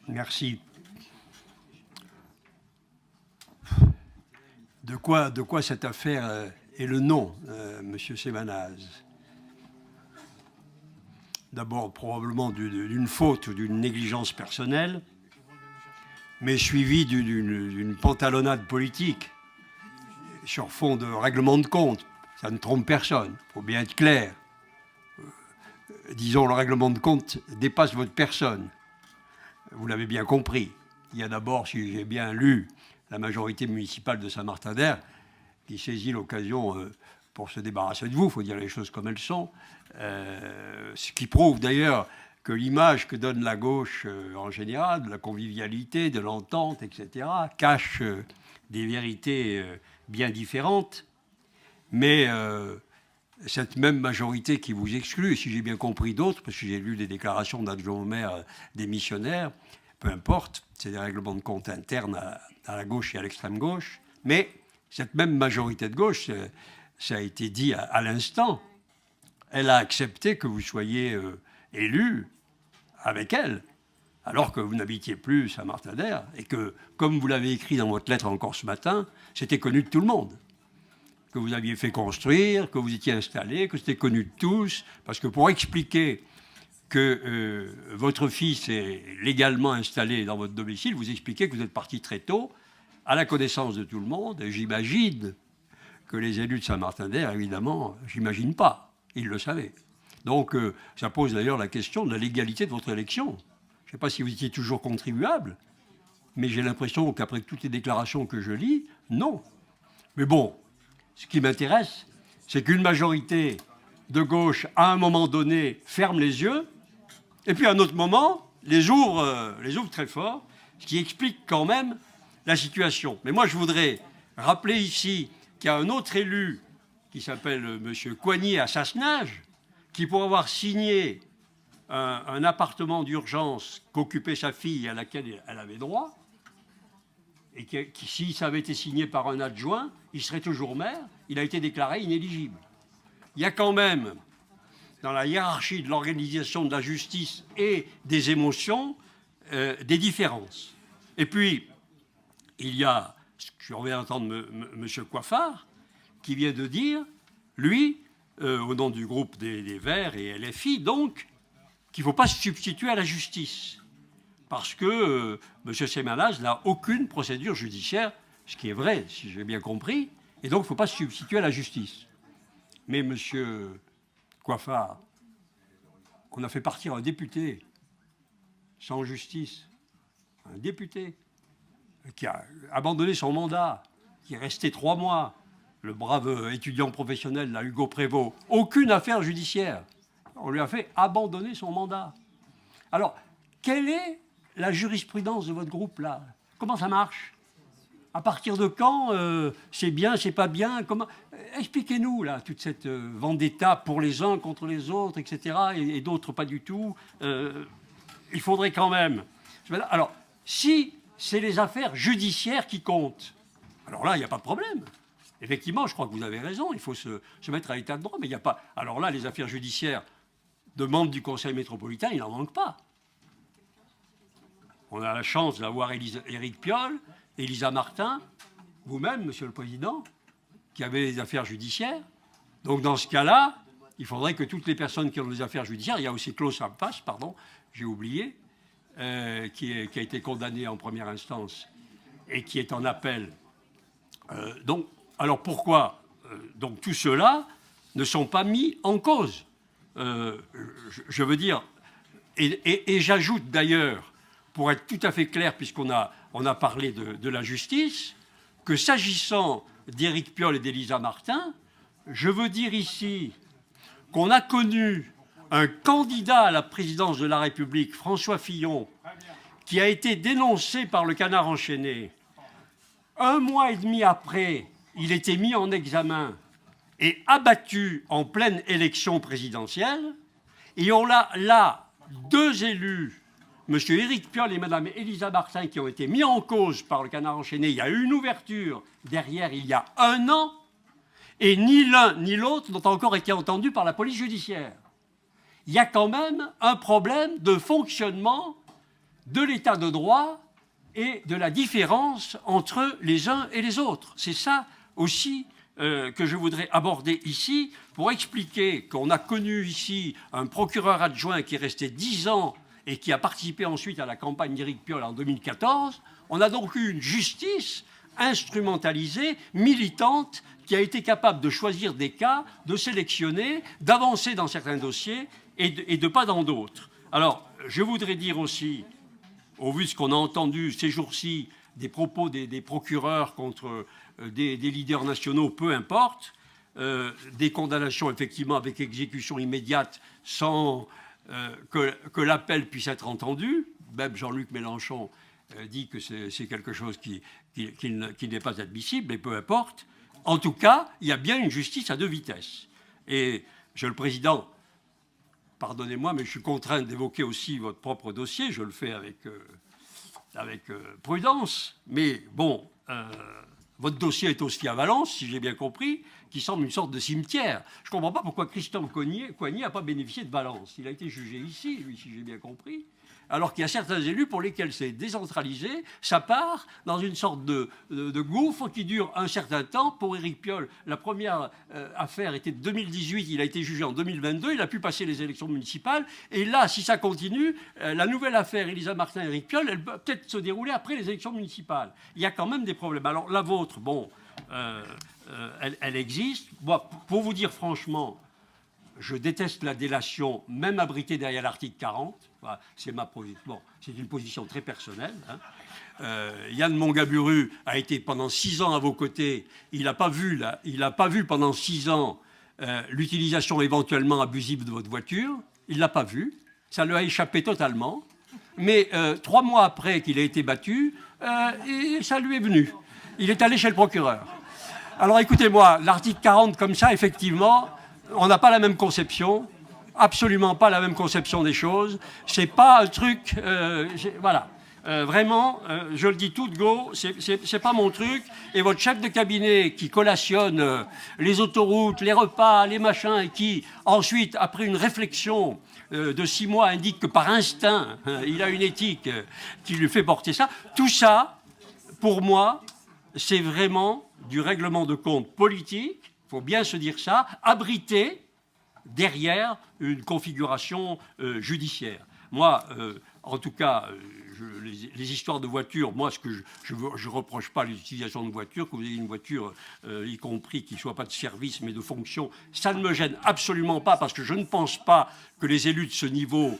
Merci. De quoi cette affaire est le nom, Monsieur Semanaz? D'abord, probablement d'une faute ou d'une négligence personnelle, mais suivie d'une pantalonnade politique sur fond de règlement de compte. Ça ne trompe personne, il faut bien être clair. Disons, le règlement de compte dépasse votre personne. Vous l'avez bien compris. Il y a d'abord, si j'ai bien lu, la majorité municipale de Saint-Martin-d'Hers qui saisit l'occasion pour se débarrasser de vous, il faut dire les choses comme elles sont, ce qui prouve d'ailleurs que l'image que donne la gauche en général, de la convivialité, de l'entente, etc., cache des vérités bien différentes, mais cette même majorité qui vous exclut, et si j'ai bien compris d'autres, parce que j'ai lu des déclarations d'adjoints au maire démissionnaires, peu importe, c'est des règlements de compte internes à la gauche et à l'extrême gauche, mais cette même majorité de gauche, ça a été dit à l'instant, elle a accepté que vous soyez élu avec elle, alors que vous n'habitiez plus Saint-Martin-d'Hers, et que, comme vous l'avez écrit dans votre lettre encore ce matin, c'était connu de tout le monde. Que vous aviez fait construire, que vous étiez installé, que c'était connu de tous, parce que pour expliquer que votre fils est légalement installé dans votre domicile, vous expliquez que vous êtes parti très tôt, à la connaissance de tout le monde, et j'imagine que les élus de Saint-Martin-d'Hers, évidemment, j'imagine pas, ils le savaient. Donc ça pose d'ailleurs la question de la légalité de votre élection. Je ne sais pas si vous étiez toujours contribuable, mais j'ai l'impression qu'après toutes les déclarations que je lis, non. Mais bon, ce qui m'intéresse, c'est qu'une majorité de gauche, à un moment donné, ferme les yeux, et puis à un autre moment, les ouvre très fort, ce qui explique quand même la situation. Mais moi, je voudrais rappeler ici qu'il y a un autre élu qui s'appelle M. Coigny à Sassenage, qui, pour avoir signé un appartement d'urgence qu'occupait sa fille à laquelle elle avait droit, et qui, si ça avait été signé par un adjoint, il serait toujours maire, il a été déclaré inéligible. Il y a quand même, dans la hiérarchie de l'organisation de la justice et des émotions, des différences. Et puis, il y a, je reviens d'entendre M. Coiffard, qui vient de dire, lui, au nom du groupe des Verts et LFI, donc, qu'il ne faut pas se substituer à la justice. Parce que M. Semanaz n'a aucune procédure judiciaire, ce qui est vrai, si j'ai bien compris, et donc il ne faut pas se substituer à la justice. Mais M. Coiffard, on a fait partir un député sans justice, un député qui a abandonné son mandat, qui est resté 3 mois, le brave étudiant professionnel, là, Hugo Prévost, aucune affaire judiciaire. On lui a fait abandonner son mandat. Alors, quelle est la jurisprudence de votre groupe, là? Comment ça marche? À partir de quand c'est bien, c'est pas bien? Expliquez-nous, là, toute cette vendetta pour les uns contre les autres, etc., et d'autres pas du tout. Il faudrait quand même... Alors, si c'est les affaires judiciaires qui comptent, alors là, il n'y a pas de problème. Effectivement, je crois que vous avez raison, il faut se mettre à l'état de droit, mais il n'y a pas... Alors là, les affaires judiciaires de membres du Conseil métropolitain, il n'en manque pas. On a la chance d'avoir Éric Piolle, Elisa Martin, vous-même, Monsieur le Président, qui avez les affaires judiciaires. Donc dans ce cas-là, il faudrait que toutes les personnes qui ont des affaires judiciaires, il y a aussi Klaus Hampas, pardon, j'ai oublié, qui a été condamné en première instance et qui est en appel. Donc, alors pourquoi donc tous ceux-là ne sont pas mis en cause? Je veux dire, et j'ajoute d'ailleurs, pour être tout à fait clair, puisqu'on a parlé de la justice, que s'agissant d'Éric Piolle et d'Elisa Martin, je veux dire ici qu'on a connu un candidat à la présidence de la République, François Fillon, qui a été dénoncé par le Canard enchaîné. 1 mois et demi après, il était mis en examen et abattu en pleine élection présidentielle. Et on a là 2 élus, M. Éric Piolle et Mme Elisa Martin, qui ont été mis en cause par le Canard enchaîné. Il y a eu une ouverture derrière il y a 1 an, et ni l'un ni l'autre n'ont encore été entendus par la police judiciaire. Il y a quand même un problème de fonctionnement de l'état de droit et de la différence entre les uns et les autres. C'est ça aussi que je voudrais aborder ici pour expliquer qu'on a connu ici un procureur adjoint qui est resté 10 ans et qui a participé ensuite à la campagne d'Éric Piolle en 2014. On a donc eu une justice instrumentalisée, militante, qui a été capable de choisir des cas, de sélectionner, d'avancer dans certains dossiers et de pas dans d'autres. Alors, je voudrais dire aussi, au vu de ce qu'on a entendu ces jours-ci, des propos des procureurs contre des leaders nationaux, peu importe, des condamnations effectivement avec exécution immédiate sans que l'appel puisse être entendu. Même Jean-Luc Mélenchon dit que c'est quelque chose qui n'est pas admissible, mais peu importe. En tout cas, il y a bien une justice à deux vitesses. Et, Monsieur le Président, pardonnez-moi, mais je suis contraint d'évoquer aussi votre propre dossier. Je le fais avec prudence. Mais bon, votre dossier est aussi à Valence, si j'ai bien compris, qui semble une sorte de cimetière. Je ne comprends pas pourquoi Christophe Coigny n'a pas bénéficié de Valence. Il a été jugé ici, lui, si j'ai bien compris. Alors qu'il y a certains élus pour lesquels c'est décentralisé, ça part dans une sorte de gouffre qui dure un certain temps. Pour Éric Piolle, la première affaire était de 2018, il a été jugé en 2022, il a pu passer les élections municipales. Et là, si ça continue, la nouvelle affaire Elisa Martin-Éric Piolle, elle peut peut-être se dérouler après les élections municipales. Il y a quand même des problèmes. Alors la vôtre, bon, elle existe. Moi, pour vous dire franchement, je déteste la délation, même abritée derrière l'article 40. Voilà, c'est une position très personnelle. Hein. Yann Mongaburu a été pendant 6 ans à vos côtés. Il n'a pas vu pendant 6 ans l'utilisation éventuellement abusive de votre voiture. Il ne l'a pas vu. Ça lui a échappé totalement. Mais 3 mois après qu'il ait été battu, et ça lui est venu. Il est allé chez le procureur. Alors écoutez-moi, l'article 40 comme ça, effectivement, on n'a pas la même conception, absolument pas la même conception des choses. C'est pas un truc, voilà. Vraiment, je le dis tout de go, c'est pas mon truc. Et votre chef de cabinet qui collationne les autoroutes, les repas, les machins, et qui ensuite, après une réflexion de 6 mois, indique que par instinct, il a une éthique qui lui fait porter ça. Tout ça, pour moi, c'est vraiment du règlement de compte politique. Il faut bien se dire ça, abrité derrière une configuration judiciaire. Moi, en tout cas, les histoires de voitures, moi, ce que je ne reproche pas l'utilisation de voitures, que vous ayez une voiture, y compris qui ne soit pas de service, mais de fonction, ça ne me gêne absolument pas, parce que je ne pense pas que les élus de ce niveau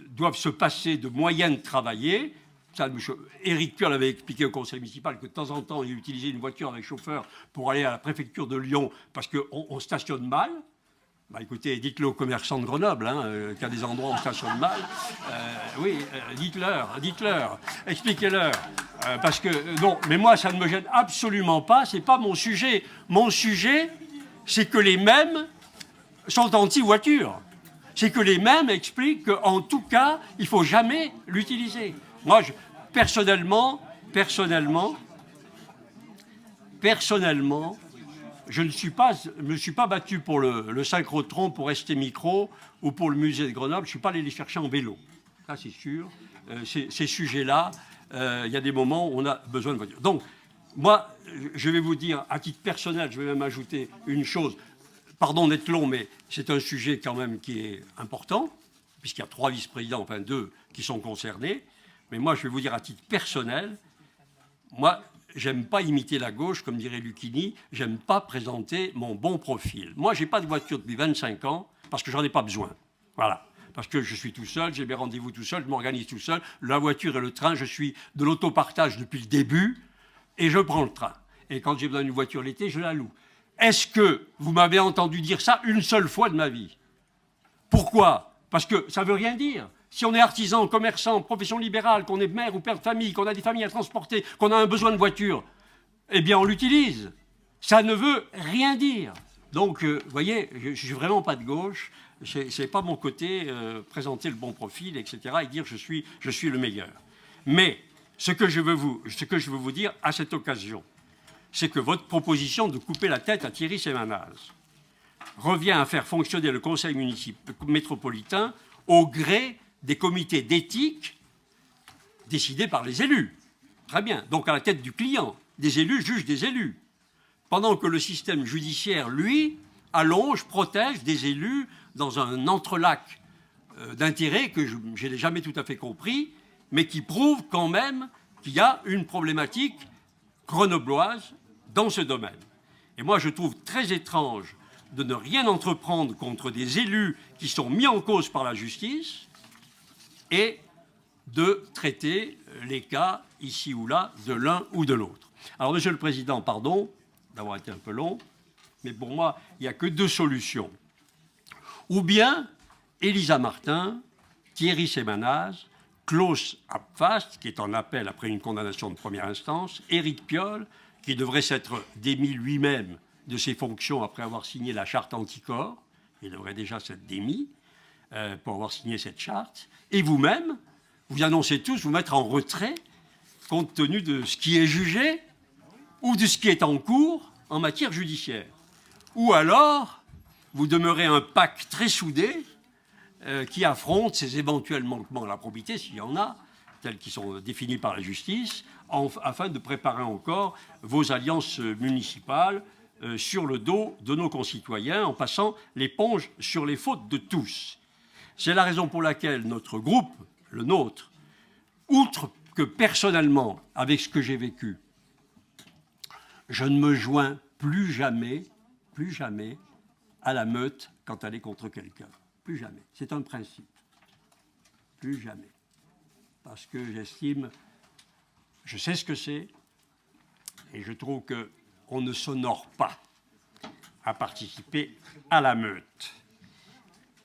doivent se passer de moyens de travailler. Éric Piolle avait expliqué au conseil municipal que de temps en temps, il utilisait une voiture avec chauffeur pour aller à la préfecture de Lyon parce qu'on stationne mal. Bah, écoutez, dites-le aux commerçants de Grenoble, qu'il y a des endroits où on stationne mal. Oui, dites-leur, expliquez-leur. Parce que, non, mais moi, ça ne me gêne absolument pas, c'est pas mon sujet. Mon sujet, c'est que les mêmes sont anti-voiture. C'est que les mêmes expliquent qu'en tout cas, il ne faut jamais l'utiliser. Moi, personnellement, je ne me suis pas battu pour le synchrotron, pour ST Micro ou pour le musée de Grenoble. Je ne suis pas allé les chercher en vélo. Ça, c'est sûr. Ces sujets-là, il y a des moments où on a besoin de voiture. Donc, moi, je vais vous dire, à titre personnel, je vais même ajouter une chose. Pardon d'être long, mais c'est un sujet quand même qui est important, puisqu'il y a 3 vice-présidents, enfin 2, qui sont concernés. Mais moi, je vais vous dire à titre personnel, moi, j'aime pas imiter la gauche, comme dirait Lucchini, j'aime pas présenter mon bon profil. Moi, j'ai pas de voiture depuis 25 ans, parce que j'en ai pas besoin. Voilà. Parce que je suis tout seul, j'ai mes rendez-vous tout seul, je m'organise tout seul. La voiture et le train, je suis de l'autopartage depuis le début, et je prends le train. Et quand j'ai besoin d'une voiture l'été, je la loue. Est-ce que vous m'avez entendu dire ça une seule fois de ma vie? Pourquoi? Parce que ça veut rien dire. Si on est artisan, commerçant, profession libérale, qu'on est mère ou père de famille, qu'on a des familles à transporter, qu'on a un besoin de voiture, eh bien on l'utilise. Ça ne veut rien dire. Donc, vous voyez, je ne suis vraiment pas de gauche. Ce n'est pas mon côté, présenter le bon profil, etc., et dire je suis le meilleur. Mais ce que je veux vous dire à cette occasion, c'est que votre proposition de couper la tête à Thierry Semanaz revient à faire fonctionner le conseil métropolitain au gré des comités d'éthique décidé par les élus. Très bien. Donc à la tête du client. Des élus jugent des élus. Pendant que le système judiciaire, lui, allonge, protège des élus dans un entrelac d'intérêts que je n'ai jamais tout à fait compris, mais qui prouve quand même qu'il y a une problématique grenobloise dans ce domaine. Et moi, je trouve très étrange de ne rien entreprendre contre des élus qui sont mis en cause par la justice et de traiter les cas, ici ou là, de l'un ou de l'autre. Alors, Monsieur le Président, pardon d'avoir été un peu long, mais pour moi, il n'y a que deux solutions. Ou bien Elisa Martin, Thierry Semanaz, Klaus Abfast, qui est en appel après une condamnation de première instance, Éric Piolle, qui devrait s'être démis lui-même de ses fonctions après avoir signé la charte anticorps, il devrait déjà s'être démis pour avoir signé cette charte, et vous-même, vous annoncez tous vous mettre en retrait compte tenu de ce qui est jugé ou de ce qui est en cours en matière judiciaire. Ou alors, vous demeurez un pack très soudé qui affronte ces éventuels manquements à la probité, s'il y en a, tels qu'ils sont définis par la justice, afin de préparer encore vos alliances municipales sur le dos de nos concitoyens, en passant l'éponge sur les fautes de tous. C'est la raison pour laquelle notre groupe, le nôtre, outre que personnellement, avec ce que j'ai vécu, je ne me joins plus jamais à la meute quand elle est contre quelqu'un. Plus jamais. C'est un principe. Plus jamais. Parce que j'estime, je sais ce que c'est, et je trouve qu'on ne s'honore pas à participer à la meute.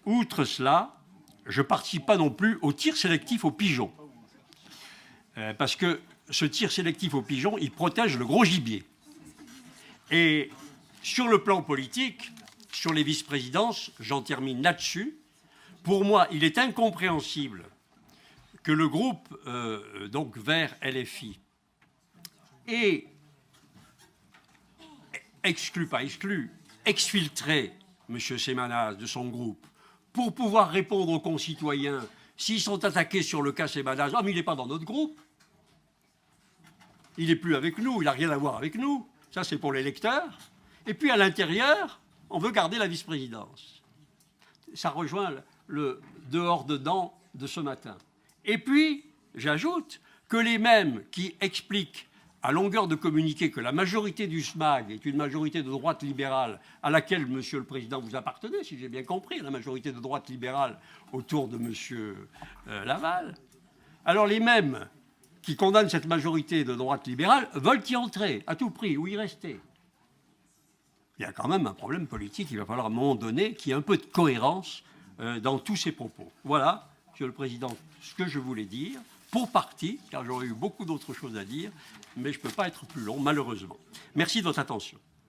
Outre cela, je ne participe pas non plus au tir sélectif aux pigeons. Parce que ce tir sélectif aux pigeons, il protège le gros gibier. Et sur le plan politique, sur les vice-présidences, j'en termine là-dessus. Pour moi, il est incompréhensible que le groupe donc Vert LFI ait exfiltré M. Semanaz de son groupe pour pouvoir répondre aux concitoyens s'ils sont attaqués sur le cas Semanaz. Ah, mais il n'est pas dans notre groupe. Il n'est plus avec nous, il n'a rien à voir avec nous. Ça, c'est pour les lecteurs. Et puis, à l'intérieur, on veut garder la vice-présidence. Ça rejoint le dehors-dedans de ce matin. Et puis, j'ajoute que les mêmes qui expliquent à longueur de communiqué que la majorité du SMAG est une majorité de droite libérale à laquelle, Monsieur le Président, vous appartenez, si j'ai bien compris, la majorité de droite libérale autour de Monsieur Laval. Alors les mêmes qui condamnent cette majorité de droite libérale veulent y entrer à tout prix ou y rester. Il y a quand même un problème politique, il va falloir à un moment donné qu'il y ait un peu de cohérence dans tous ces propos. Voilà, Monsieur le Président, ce que je voulais dire, pour partie, car j'aurais eu beaucoup d'autres choses à dire, mais je ne peux pas être plus long, malheureusement. Merci de votre attention.